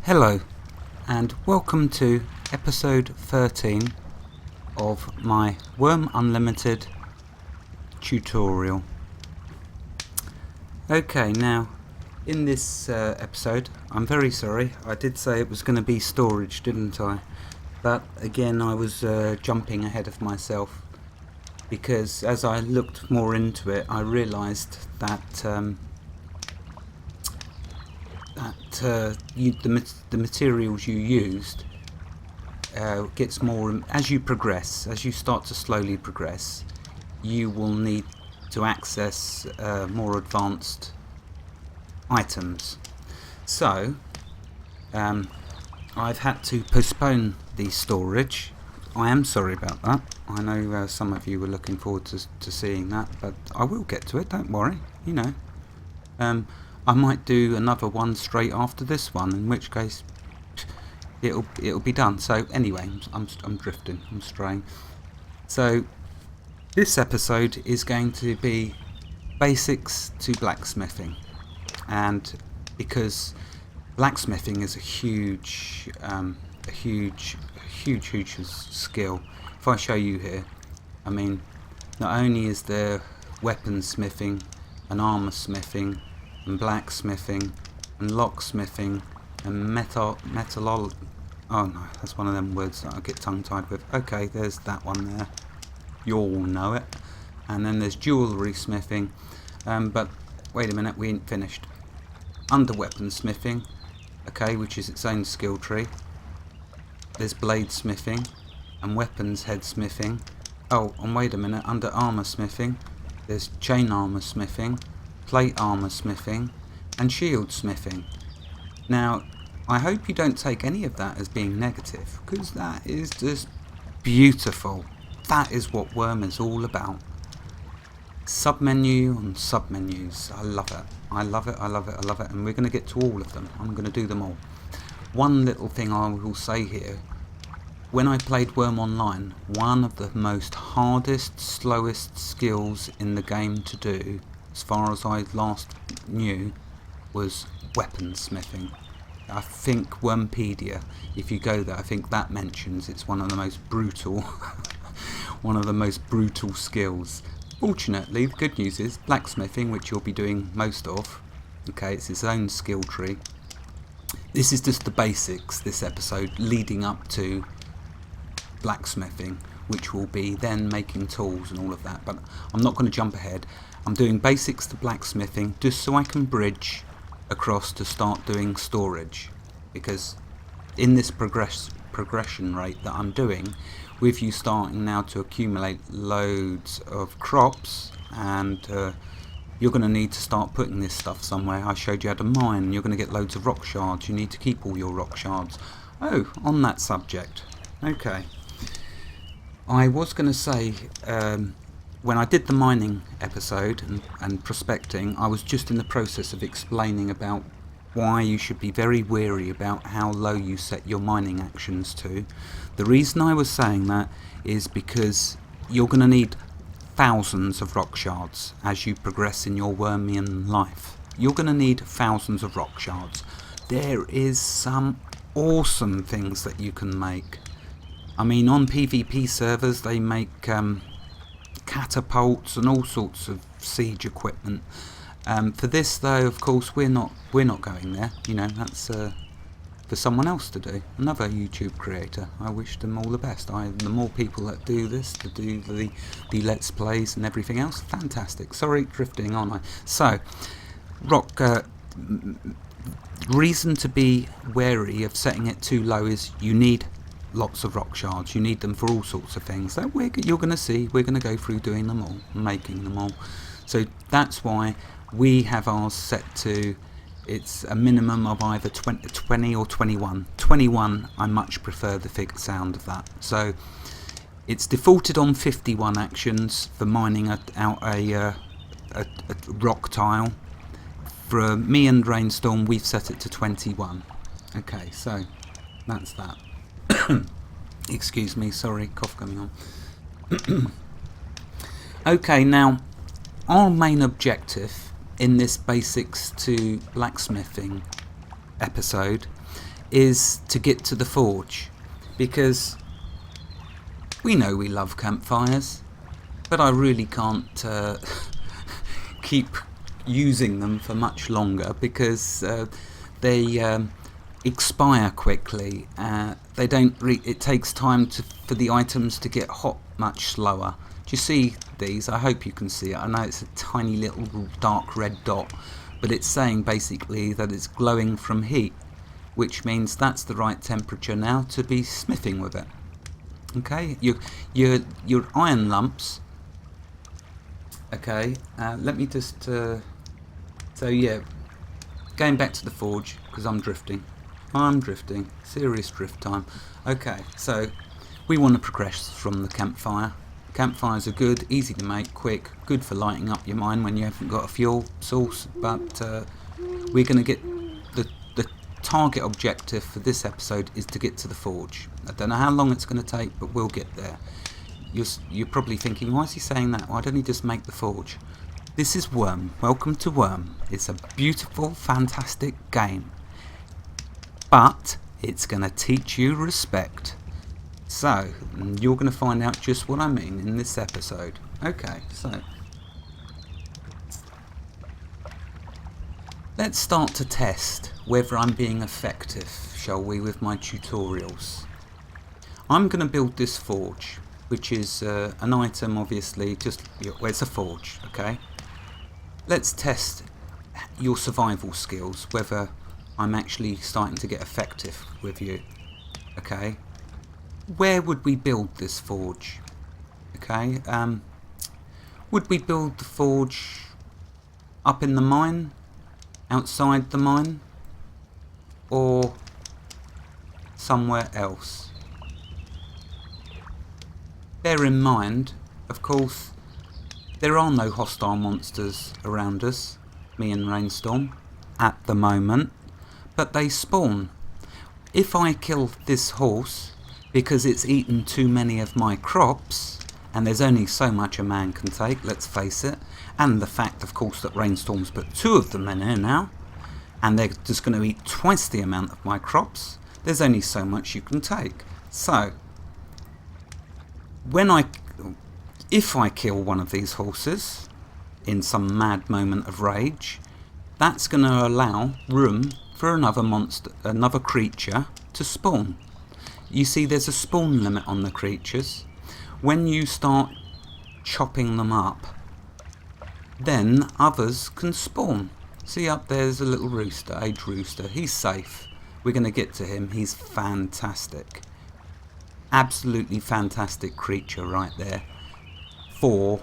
Hello and welcome to episode 13 of my Wurm Unlimited tutorial. Okay, now in this episode, I'm very sorry, I did say it was going to be storage, didn't I? But again, I was jumping ahead of myself, because as I looked more into it, I realised that the materials you used gets more as you progress. As you start to slowly progress, you will need to access more advanced items. So I've had to postpone the storage. I am sorry about that. I know some of you were looking forward to seeing that, but I will get to it, don't worry. You know, I might do another one straight after this one, in which case it'll be done. So anyway, I'm drifting, I'm straying. So this episode is going to be basics to blacksmithing, and because blacksmithing is a huge skill. If I show you here, I mean, not only is there weaponsmithing and armor smithing and blacksmithing and locksmithing and oh no, that's one of them words that I get tongue-tied with. Okay, there's that one there, you all know it. And then there's jewellery smithing, but wait a minute, we ain't finished. Under weaponsmithing, okay, which is its own skill tree, there's bladesmithing and weapons head smithing. Oh, and wait a minute, under armor smithing there's chain armor smithing, plate armor smithing and shield smithing. Now I hope you don't take any of that as being negative, because that is just beautiful. That is what Wurm is all about. Submenu and submenus. I love it. I love it. I love it. I love it. And we're going to get to all of them. I'm going to do them all. One little thing I will say here. When I played Wurm Online, one of the most hardest, slowest skills in the game to do, as far as I last knew, was weaponsmithing. I think Wurmpedia, if you go there, I think that mentions it's one of the most brutal one of the most brutal skills. Fortunately, the good news is blacksmithing, which you'll be doing most of, okay, it's its own skill tree. This is just the basics, this episode, leading up to blacksmithing, which will be then making tools and all of that, but I'm not going to jump ahead. I'm doing basics to blacksmithing just so I can bridge across to start doing storage, because in this progression rate that I'm doing, with you starting now to accumulate loads of crops, and you're going to need to start putting this stuff somewhere. I showed you how to mine, and you're going to get loads of rock shards. You need to keep all your rock shards. Oh, on that subject, okay, I was going to say, when I did the mining episode and prospecting, I was just in the process of explaining about why you should be very wary about how low you set your mining actions to. The reason I was saying that is because you're going to need thousands of rock shards as you progress in your Wurmian life. You're going to need thousands of rock shards. There is some awesome things that you can make. I mean, on PvP servers they make catapults and all sorts of siege equipment. For this though, of course, we're not going there. You know, that's for someone else to do, another YouTube creator. I wish them all the best. The more people that do this, to do the Let's Plays and everything else, fantastic. Sorry, drifting on. So, rock. Reason to be wary of setting it too low is you need lots of rock shards. You need them for all sorts of things that you're going to see. We're going to go through doing them all, making them all. So that's why we have ours set to, it's a minimum of either 20 or 21. 21, I much prefer the sound of that. So it's defaulted on 51 actions for mining out a rock tile. For me and Rainstorm, we've set it to 21. Okay, so that's that. Excuse me, sorry, cough coming on. Okay, now our main objective in this basics to blacksmithing episode is to get to the forge, because we know we love campfires, but I really can't keep using them for much longer, because they expire quickly. They don't. It takes time for the items to get hot much slower. Do you see these? I hope you can see it. I know it's a tiny little dark red dot, but it's saying basically that it's glowing from heat, which means that's the right temperature now to be smithing with it. Okay, your iron lumps. Okay, let me just. So yeah, going back to the forge, because I'm drifting. Serious drift time. Okay, so we want to progress from the campfire. Campfires are good, easy to make, quick, good for lighting up your mine when you haven't got a fuel source, but we're going to get the target objective for this episode is to get to the forge. I don't know how long it's going to take, but we'll get there. You're probably thinking, why is he saying that? Why don't he just make the forge? This is Wurm. Welcome to Wurm. It's a beautiful, fantastic game, but it's going to teach you respect. So, you're going to find out just what I mean in this episode. Okay, so let's start to test whether I'm being effective, shall we, with my tutorials. I'm going to build this forge, which is an item, obviously, well, it's a forge, okay? Let's test your survival skills, whether I'm actually starting to get effective with you, okay? Where would we build this forge? Okay, would we build the forge up in the mine, outside the mine, or somewhere else? Bear in mind, of course, there are no hostile monsters around us, me and Rainstorm, at the moment, but they spawn. If I kill this horse because it's eaten too many of my crops, and there's only so much a man can take, let's face it, and the fact, of course, that Rainstorm's put 2 of them in here now, and they're just going to eat twice the amount of my crops, there's only so much you can take. So, if I kill one of these horses in some mad moment of rage, that's going to allow room for another creature to spawn. You see, there's a spawn limit on the creatures. When you start chopping them up, then others can spawn. See, up there's a little rooster, aged rooster. He's safe. We're going to get to him. He's fantastic. Absolutely fantastic creature right there. Oh,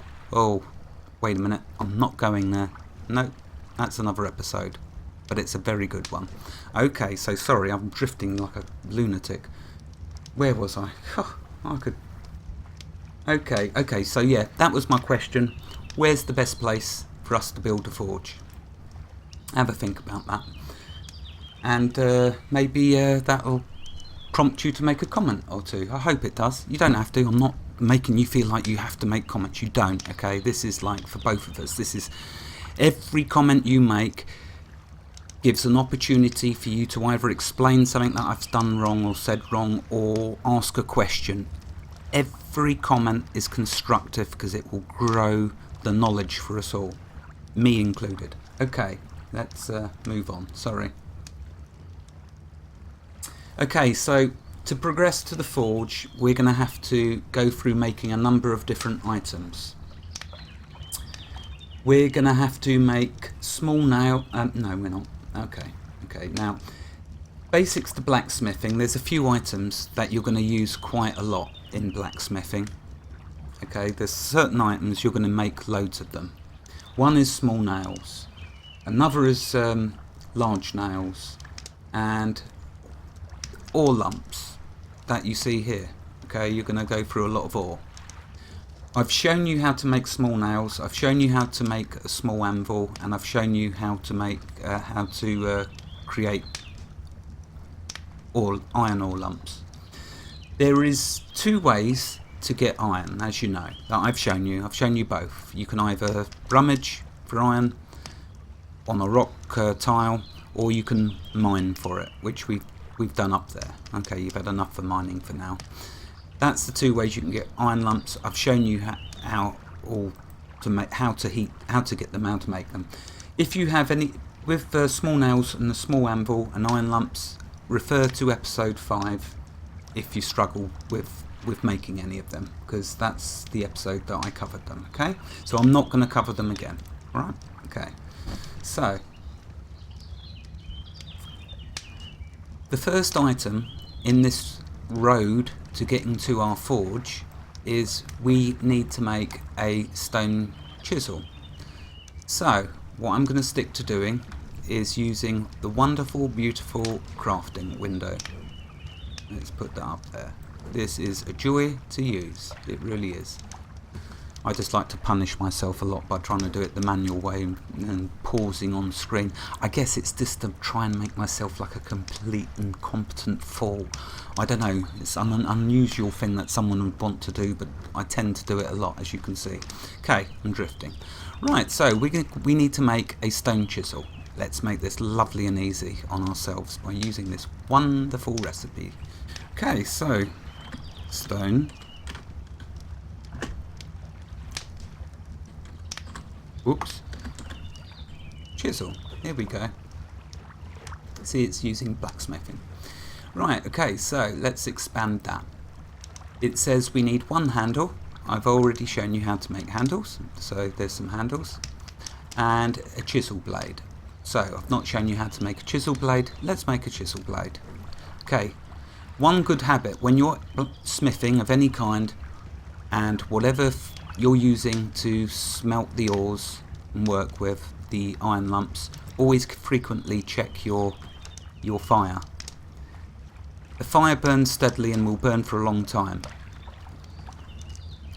wait a minute. I'm not going there. No, that's another episode. But it's a very good one. Okay, so sorry, I'm drifting like a lunatic. Where was I? Okay, so yeah, that was my question. Where's the best place for us to build a forge? Have a think about that. And maybe that'll prompt you to make a comment or two. I hope it does. You don't have to. I'm not making you feel like you have to make comments. You don't, okay? This is like for both of us. This is every comment you make gives an opportunity for you to either explain something that I've done wrong or said wrong, or ask a question. Every comment is constructive because it will grow the knowledge for us all, me included. Okay, let's move on. Sorry. Okay, so to progress to the forge, we're going to have to go through making a number of different items. We're going to have to make small nail... no, we're not. Okay, now, basics to blacksmithing. There's a few items that you're going to use quite a lot in blacksmithing. Okay, there's certain items you're going to make loads of them. One is small nails. Another is large nails. And ore lumps that you see here. Okay, you're going to go through a lot of ore. I've shown you how to make small nails, I've shown you how to make a small anvil, and I've shown you how to make create iron ore lumps. There is 2 ways to get iron, as you know, that I've shown you. I've shown you both. You can either rummage for iron on a rock tile, or you can mine for it, which we've we've done up there. Okay, you've had enough for mining for now. That's the two ways you can get iron lumps. I've shown you how to get them, how to make them. If you have any with the small nails and the small anvil and iron lumps, refer to episode 5 if you struggle with making any of them, because that's the episode that I covered them. Okay, so I'm not going to cover them again. All right. Okay, so the first item in this road to getting to our forge is we need to make a stone chisel. So what I'm going to stick to doing is using the wonderful, beautiful crafting window. Let's put that up there. This is a joy to use. It really is. I just like to punish myself a lot by trying to do it the manual way and pausing on screen. I guess it's just to try and make myself like a complete incompetent fool. I don't know, it's an unusual thing that someone would want to do, but I tend to do it a lot, as you can see. Okay, I'm drifting. Right, so we need to make a stone chisel. Let's make this lovely and easy on ourselves by using this wonderful recipe. Okay, so stone, whoops, chisel, here we go. See, it's using blacksmithing. Right, okay, so let's expand that. It says we need one handle. I've already shown you how to make handles, so there's some handles, and a chisel blade. So I've not shown you how to make a chisel blade. Let's make a chisel blade. Okay, one good habit when you're smithing of any kind, and whatever you're using to smelt the ores and work with the iron lumps, always frequently check your fire. The fire burns steadily and will burn for a long time.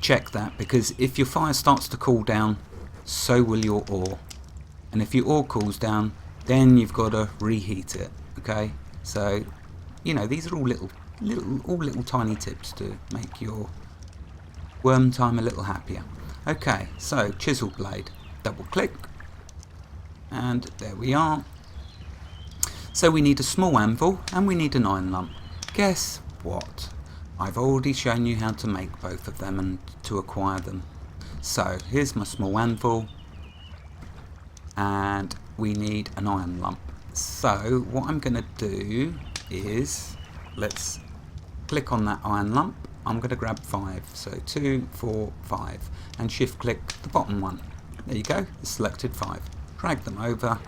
Check that, because if your fire starts to cool down, so will your ore. And if your ore cools down, then you've got to reheat it. Okay, so you know, these are all little tiny tips to make your worm time a little happier. Okay, so chisel blade, double click, and there we are. So we need a small anvil and we need an iron lump. Guess what? I've already shown you how to make both of them and to acquire them. So here's my small anvil, and we need an iron lump. So what I'm going to do is, let's click on that iron lump. I'm going to grab 5, so 2, 4, 5, and shift click the bottom one. There you go, it's selected 5. Drag them over.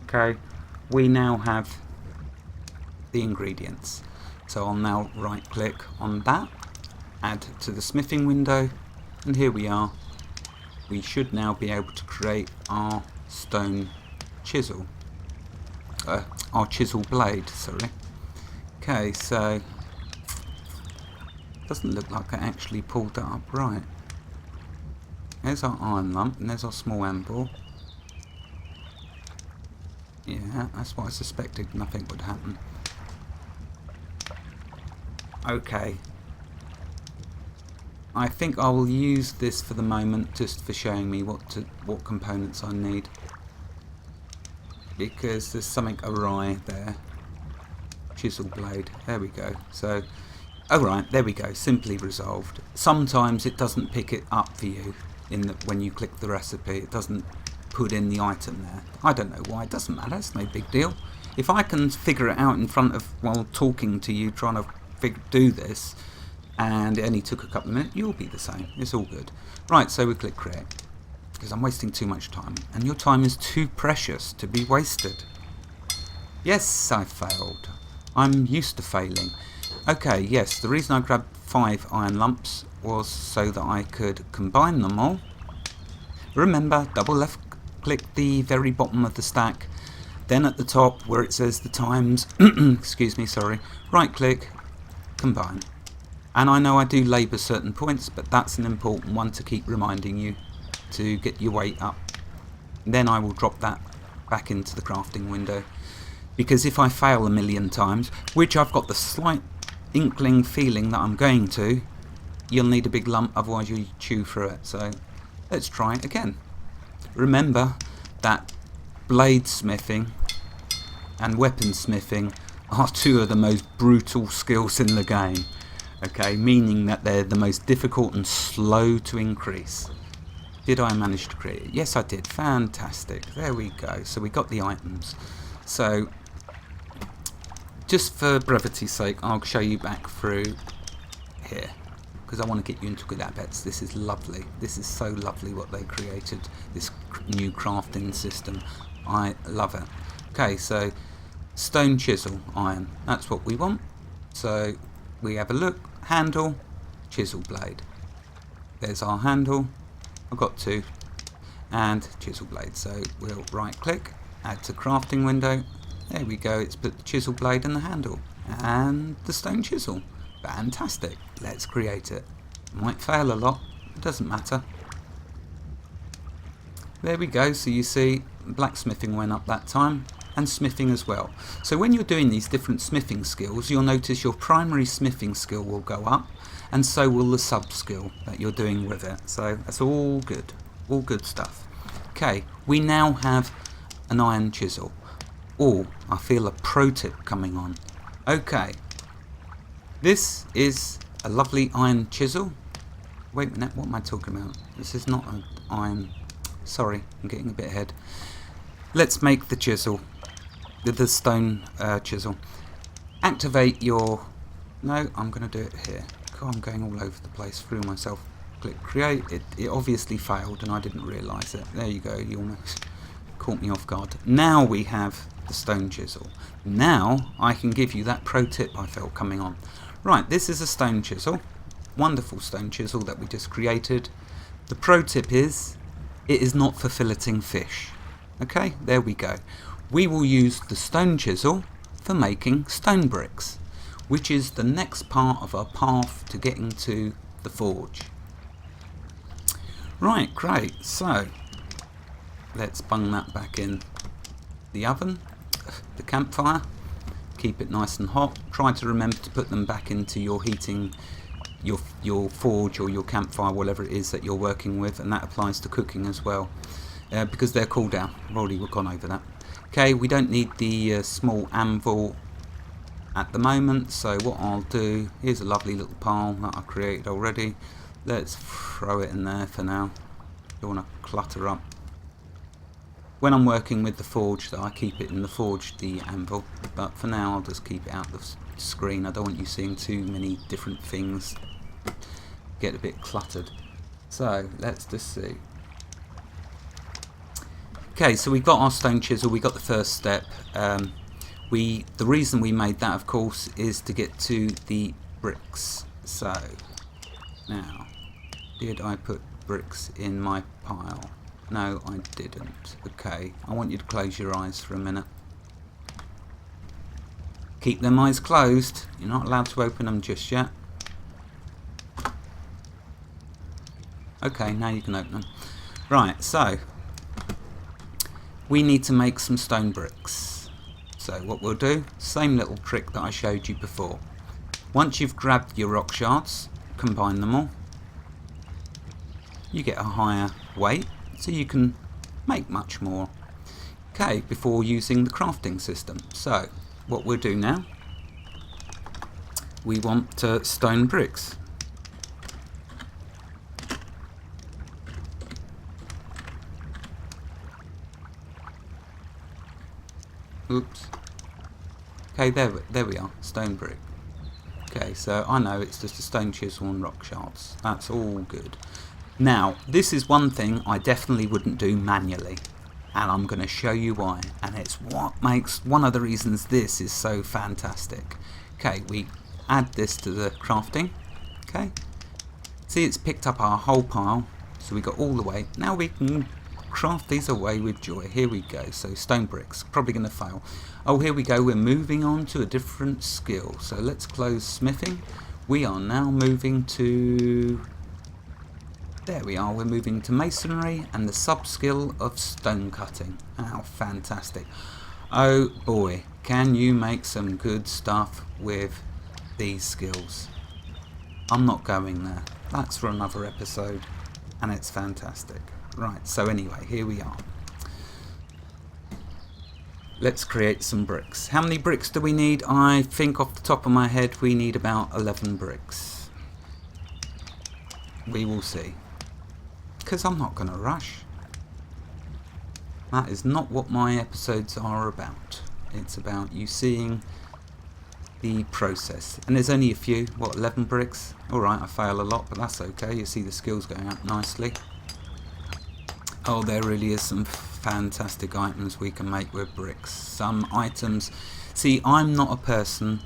Okay, we now have the ingredients. So I'll now right click on that, add to the smithing window, and here we are. We should now be able to create our stone chisel, our chisel blade, sorry. Okay, so doesn't look like I actually pulled that up right. There's our iron lump and there's our small anvil. Yeah, that's what I suspected, nothing would happen. Okay, I think I will use this for the moment just for showing me what components I need, because there's something awry there. Chisel blade, there we go. So, alright, there we go, simply resolved. Sometimes it doesn't pick it up for you when you click the recipe. It doesn't put in the item there. I don't know why, it doesn't matter, it's no big deal. If I can figure it out in front of, while talking to you, trying to do this, and it only took a couple of minutes, you'll be the same. It's all good. Right, so we click create, because I'm wasting too much time, and your time is too precious to be wasted. Yes, I failed. I'm used to failing. Okay, yes, the reason I grabbed 5 iron lumps was so that I could combine them all. Remember, double left click the very bottom of the stack, then at the top where it says the times, excuse me, sorry, right click, combine. And I know I do labour certain points, but that's an important one to keep reminding you to get your weight up. Then I will drop that back into the crafting window, because if I fail a million times, which I've got the slight inkling feeling that I'm going to, you'll need a big lump, otherwise you'll chew through it. So let's try it again. Remember that blade smithing and weapon smithing are two of the most brutal skills in the game. Okay, meaning that they're the most difficult and slow to increase. Did I manage to create it? Yes, I did. Fantastic. There we go. So we got the items. So, just for brevity's sake, I'll show you back through here, because I want to get you into good habits. This is lovely. This is so lovely what they created, this new crafting system. I love it. Okay, so stone chisel iron, that's what we want. So we have a look, handle, chisel blade. There's our handle, I've got two, and chisel blade. So we'll right click, add to crafting window. There we go, it's put the chisel blade and the handle and the stone chisel. Fantastic, let's create it. Might fail a lot, it doesn't matter. There we go, so you see blacksmithing went up that time, and smithing as well. So when you're doing these different smithing skills, you'll notice your primary smithing skill will go up, and so will the sub skill that you're doing with it. So that's all good stuff. Okay, we now have an iron chisel. Oh, I feel a pro tip coming on. Okay, this is a lovely iron chisel. Wait a minute, what am I talking about? This is not an iron. Sorry, I'm getting a bit ahead. Let's make the chisel, the stone chisel. Activate your... No, I'm going to do it here. God, I'm going all over the place through myself. Click create. It obviously failed and I didn't realise it. There you go, you almost caught me off guard. Now we have the stone chisel. Now I can give you that pro tip I felt coming on. Right, this is a stone chisel. Wonderful stone chisel that we just created. The pro tip is, it is not for filleting fish. Okay, there we go. We will use the stone chisel for making stone bricks, which is the next part of our path to getting to the forge. Right, great. So let's bung that back in the oven, the campfire. Keep it nice and hot. Try to remember to put them back into your heating, your forge or your campfire, whatever it is that you're working with, and that applies to cooking as well, because they're cooled down. I've already gone over that. Okay, we don't need the small anvil at the moment, so what I'll do, here's a lovely little pile that I created already. Let's throw it in there for now. Don't want to clutter up. When I'm working with the forge, I keep it in the forge, the anvil, but for now I'll just keep it out of the screen. I don't want you seeing too many different things, get a bit cluttered. So let's just see. Okay, so we got our stone chisel, we got the first step. The reason we made that, of course, is to get to the bricks. So now, did I put bricks in my pile? No, I didn't. Okay, I want you to close your eyes for a minute. Keep them eyes closed. You're not allowed to open them just yet. Okay, now you can open them. Right, so we need to make some stone bricks. So what we'll do, same little trick that I showed you before. Once you've grabbed your rock shards, combine them all. You get a higher weight, so you can make much more. Okay, before using the crafting system. So what we'll do now, we want stone bricks. Oops. Okay, there we are, stone brick. Okay, so I know it's just a stone chisel and rock shards. That's all good. Now, this is one thing I definitely wouldn't do manually, and I'm going to show you why. And it's what makes one of the reasons this is so fantastic. Okay, we add this to the crafting. Okay, see, it's picked up our whole pile, so we got all the way. Now we can craft these away with joy. Here we go. So stone bricks, probably going to fail. Oh, here we go. We're moving on to a different skill. So let's close smithing. We are now moving to... There we are. We're moving to masonry and the sub skill of stone cutting. How fantastic. Oh boy, can you make some good stuff with these skills. I'm not going there. That's for another episode, and it's fantastic. Right, so anyway, here we are. let's create some bricks. How many bricks do we need? I think off the top of my head we need about 11 bricks. We will see. Because I'm not going to rush. That is not what my episodes are about. It's about you seeing the process. And there's only a few, what, 11 bricks? Alright, I fail a lot, but that's okay. You see the skills going up nicely. Oh, there really is some fantastic items we can make with bricks. Some items... See, I'm not a person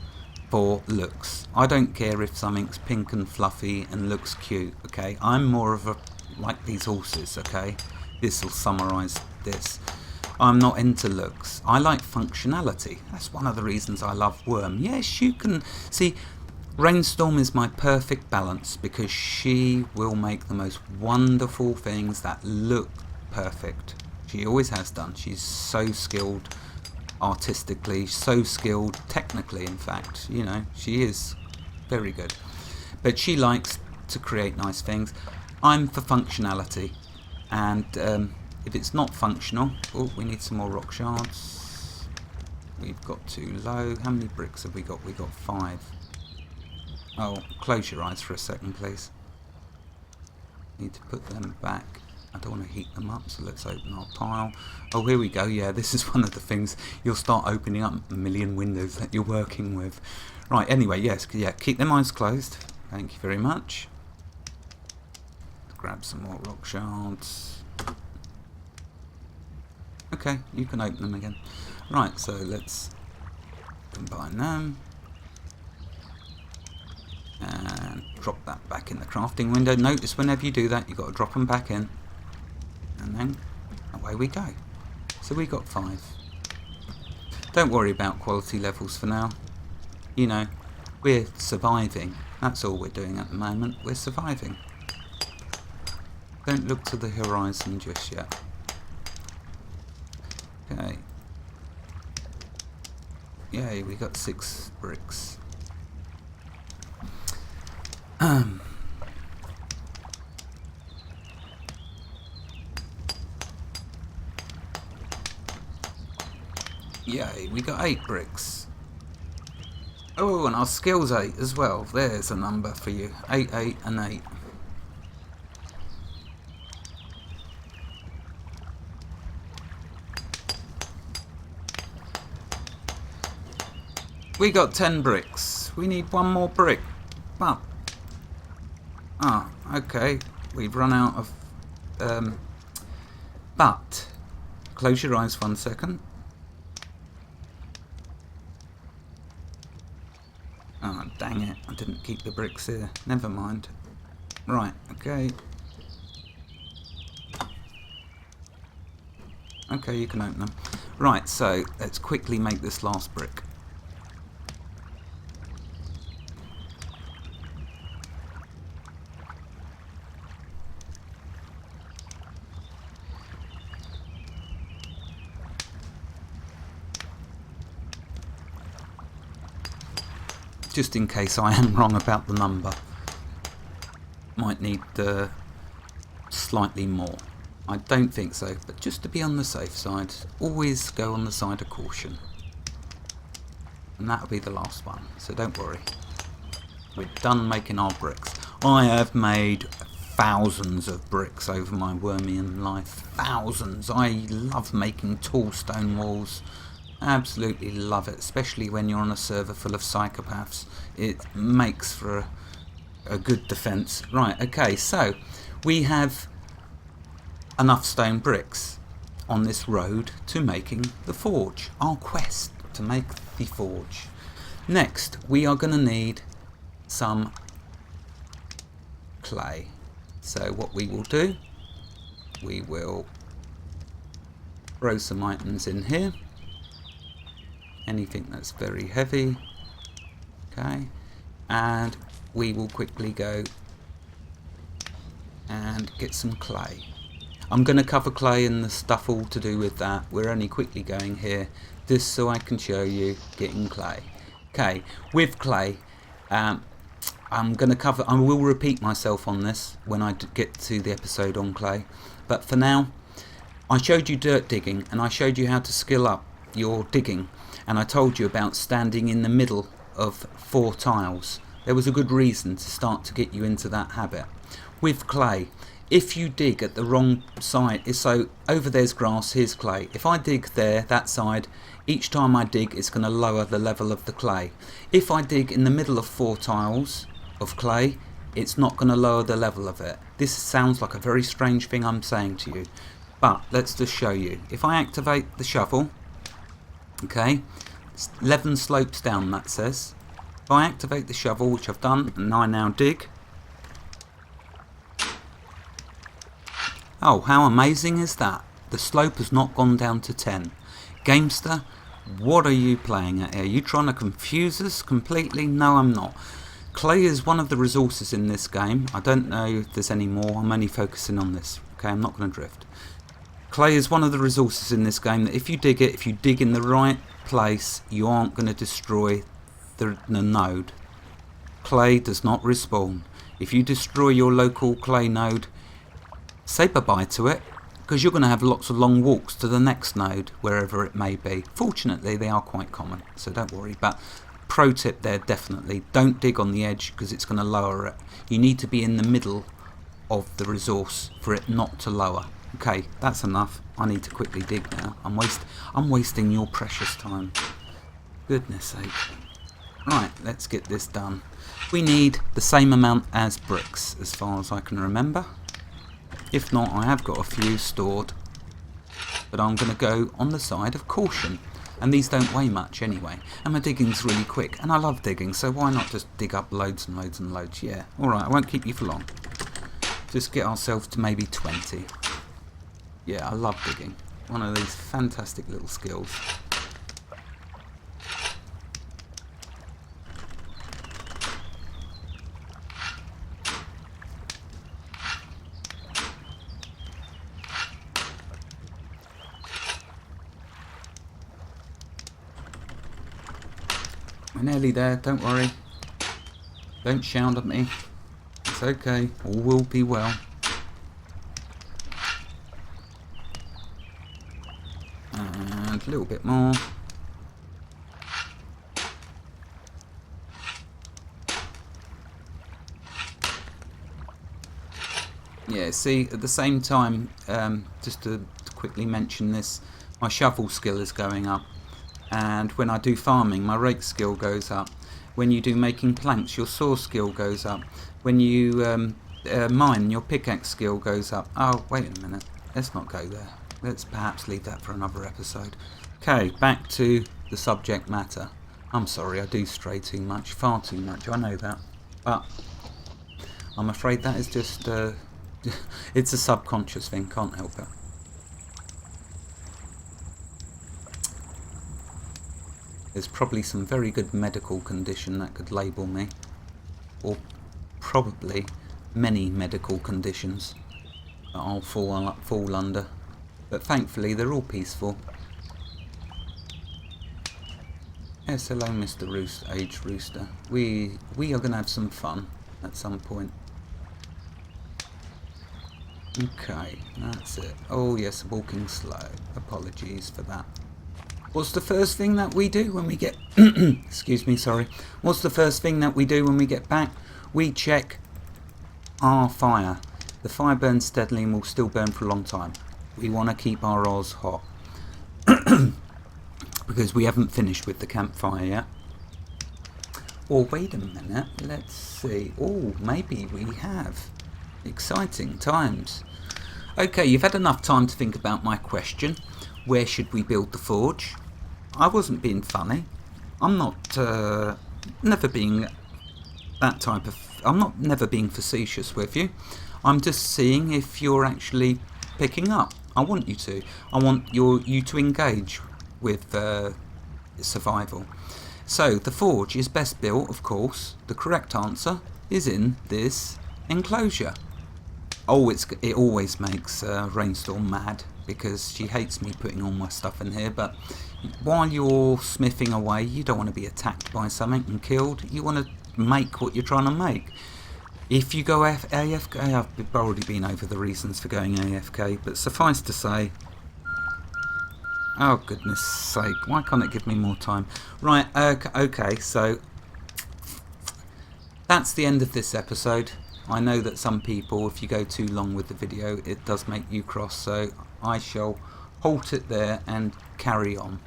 for looks. I don't care if something's pink and fluffy and looks cute, okay? I'm more of a... like these horses, okay? This will summarise this. I'm not into looks. I like functionality. That's one of the reasons I love Wurm. Yes, you can... See, Rainstorm is my perfect balance because she will make the most wonderful things that look perfect. She always has done. She's so skilled artistically, so skilled technically, in fact. You know, she is very good. But she likes to create nice things. I'm for functionality. And if it's not functional... Oh, we need some more rock shards. We've got too low. How many bricks have we got? We got 5. Oh, close your eyes for a second, please. Need to put them back. I don't want to heat them up, so let's open our pile. Oh, here we go. Yeah, this is one of the things. You'll start opening up a million windows that you're working with. Right, anyway, yes, yeah, keep them eyes closed. Thank you very much. Grab some more rock shards. Okay, you can open them again. Right, so let's combine them. And drop that back in the crafting window. Notice whenever you do that, you've got to drop them back in. And then away we go. So we got 5. Don't worry about quality levels for now. You know, we're surviving. That's all we're doing at the moment. We're surviving. Don't look to the horizon just yet. Okay. Yay, we got 6 bricks. Yay, we got 8 bricks. Oh, and our skill's 8 as well. There's a number for you. 8, 8, and 8. We got 10 bricks. We need 1 more brick. But... ah, okay. We've run out of... but... close your eyes 1 second. Oh, dang it. I didn't keep the bricks here. Never mind. Right, okay. Okay, you can open them. Right, so let's quickly make this last brick. Just in case I am wrong about the number. Might need slightly more. I don't think so, but just to be on the safe side, always go on the side of caution. And that'll be the last one, so don't worry. We're done making our bricks. I have made thousands of bricks over my Wurmian life. Thousands. I love making tall stone walls. Absolutely love it, especially when you're on a server full of psychopaths. It makes for a good defense. Right, okay, so we have enough stone bricks on this road to making the forge. Our quest to make the forge. Next, we are going to need some clay. So what we will do, we will throw some items in here. Anything that's very heavy. Okay, and we will quickly go and get some clay. I'm going to cover clay and the stuff all to do with that. We're only quickly going here just so I can show you getting clay. Okay, with clay, I'm going to cover, I will repeat myself on this when I get to the episode on clay, but for now I showed you dirt digging and I showed you how to skill up your digging, and I told you about standing in the middle of 4 tiles. There was a good reason to start to get you into that habit. With clay, if you dig at the wrong side, so over there's grass, here's clay. If I dig there, that side, each time I dig it's going to lower the level of the clay. If I dig in the middle of 4 tiles of clay, it's not going to lower the level of it. This sounds like a very strange thing I'm saying to you, but let's just show you. If I activate the shovel, okay, 11 slopes down that says. If I activate the shovel, which I've done, and I now dig. Oh, how amazing is that? The slope has not gone down to 10. Gamester, what are you playing at here? Are you trying to confuse us completely? No, I'm not. Clay is one of the resources in this game. I don't know if there's any more. I'm only focusing on this. Okay, I'm not going to drift. Clay is one of the resources in this game that if you dig it, if you dig in the right place, you aren't going to destroy the node. Clay does not respawn. If you destroy your local clay node, say bye-bye to it, because you're going to have lots of long walks to the next node, wherever it may be. Fortunately, they are quite common, so don't worry. But pro tip there, definitely, don't dig on the edge, because it's going to lower it. You need to be in the middle of the resource for it not to lower. Okay, that's enough. I need to quickly dig now. I'm wasting your precious time. Goodness sake. Right, let's get this done. We need the same amount as bricks, as far as I can remember. If not, I have got a few stored, but I'm going to go on the side of caution. And these don't weigh much anyway, and my digging's really quick, and I love digging, so why not just dig up loads and loads and loads? Yeah, alright, I won't keep you for long. Just get ourselves to maybe 20. Yeah, I love digging. One of these fantastic little skills. We're nearly there, don't worry. Don't shout at me. It's okay, all will be well. And a little bit more. Yeah, see, at the same time, just to quickly mention this, my shovel skill is going up. And when I do farming, my rake skill goes up. When you do making planks, your saw skill goes up. When you mine, your pickaxe skill goes up. Oh, wait a minute. Let's not go there. Let's perhaps leave that for another episode. Okay, back to the subject matter. I'm sorry, I do stray too much, far too much, I know that. But I'm afraid that is just, it's a subconscious thing, can't help it. There's probably some very good medical condition that could label me, or probably many medical conditions that I'll fall under, but thankfully they're all peaceful. Yes, hello Mr. Aged Rooster. We are going to have some fun at some point. Okay, that's it. Oh yes, walking slow. Apologies for that. What's the first thing that we do when we get... excuse me, sorry. What's the first thing that we do when we get back? We check our fire. The fire burns steadily and will still burn for a long time. We want to keep our oars hot. Because we haven't finished with the campfire yet. Or wait a minute, let's see. Oh, maybe we have. Exciting times. Okay, you've had enough time to think about my question. Where should we build the forge? I wasn't being funny. I'm not never being that type of... I'm not never being facetious with you. I'm just seeing if you're actually picking up. I want you to. I want you to engage with survival. So the forge is best built, of course. The correct answer is in this enclosure. Oh, it always makes Rainstorm mad, because she hates me putting all my stuff in here, but while you're smithing away, you don't want to be attacked by something and killed. You want to make what you're trying to make. If you go AFK, I've already been over the reasons for going AFK, but suffice to say, Oh, goodness sake. Why can't it give me more time? Right, okay, so that's the end of this episode. I know that some people, if you go too long with the video, it does make you cross, so I shall halt it there and carry on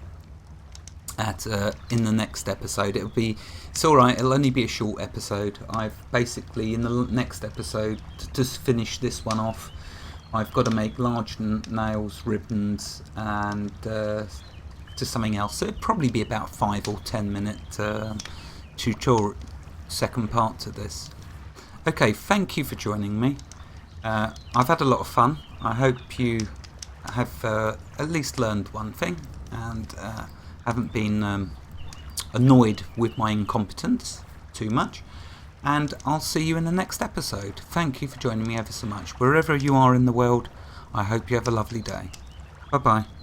in the next episode. It's alright, it'll only be a short episode. I've basically, in the next episode, to just finish this one off, I've got to make large nails, ribbons, and just something else. So it'll probably be about 5 or 10 minute tutorial, second part to this. Okay, thank you for joining me. I've had a lot of fun. I hope you have at least learned one thing and haven't been annoyed with my incompetence too much. And I'll see you in the next episode. Thank you for joining me ever so much. Wherever you are in the world, I hope you have a lovely day. Bye bye.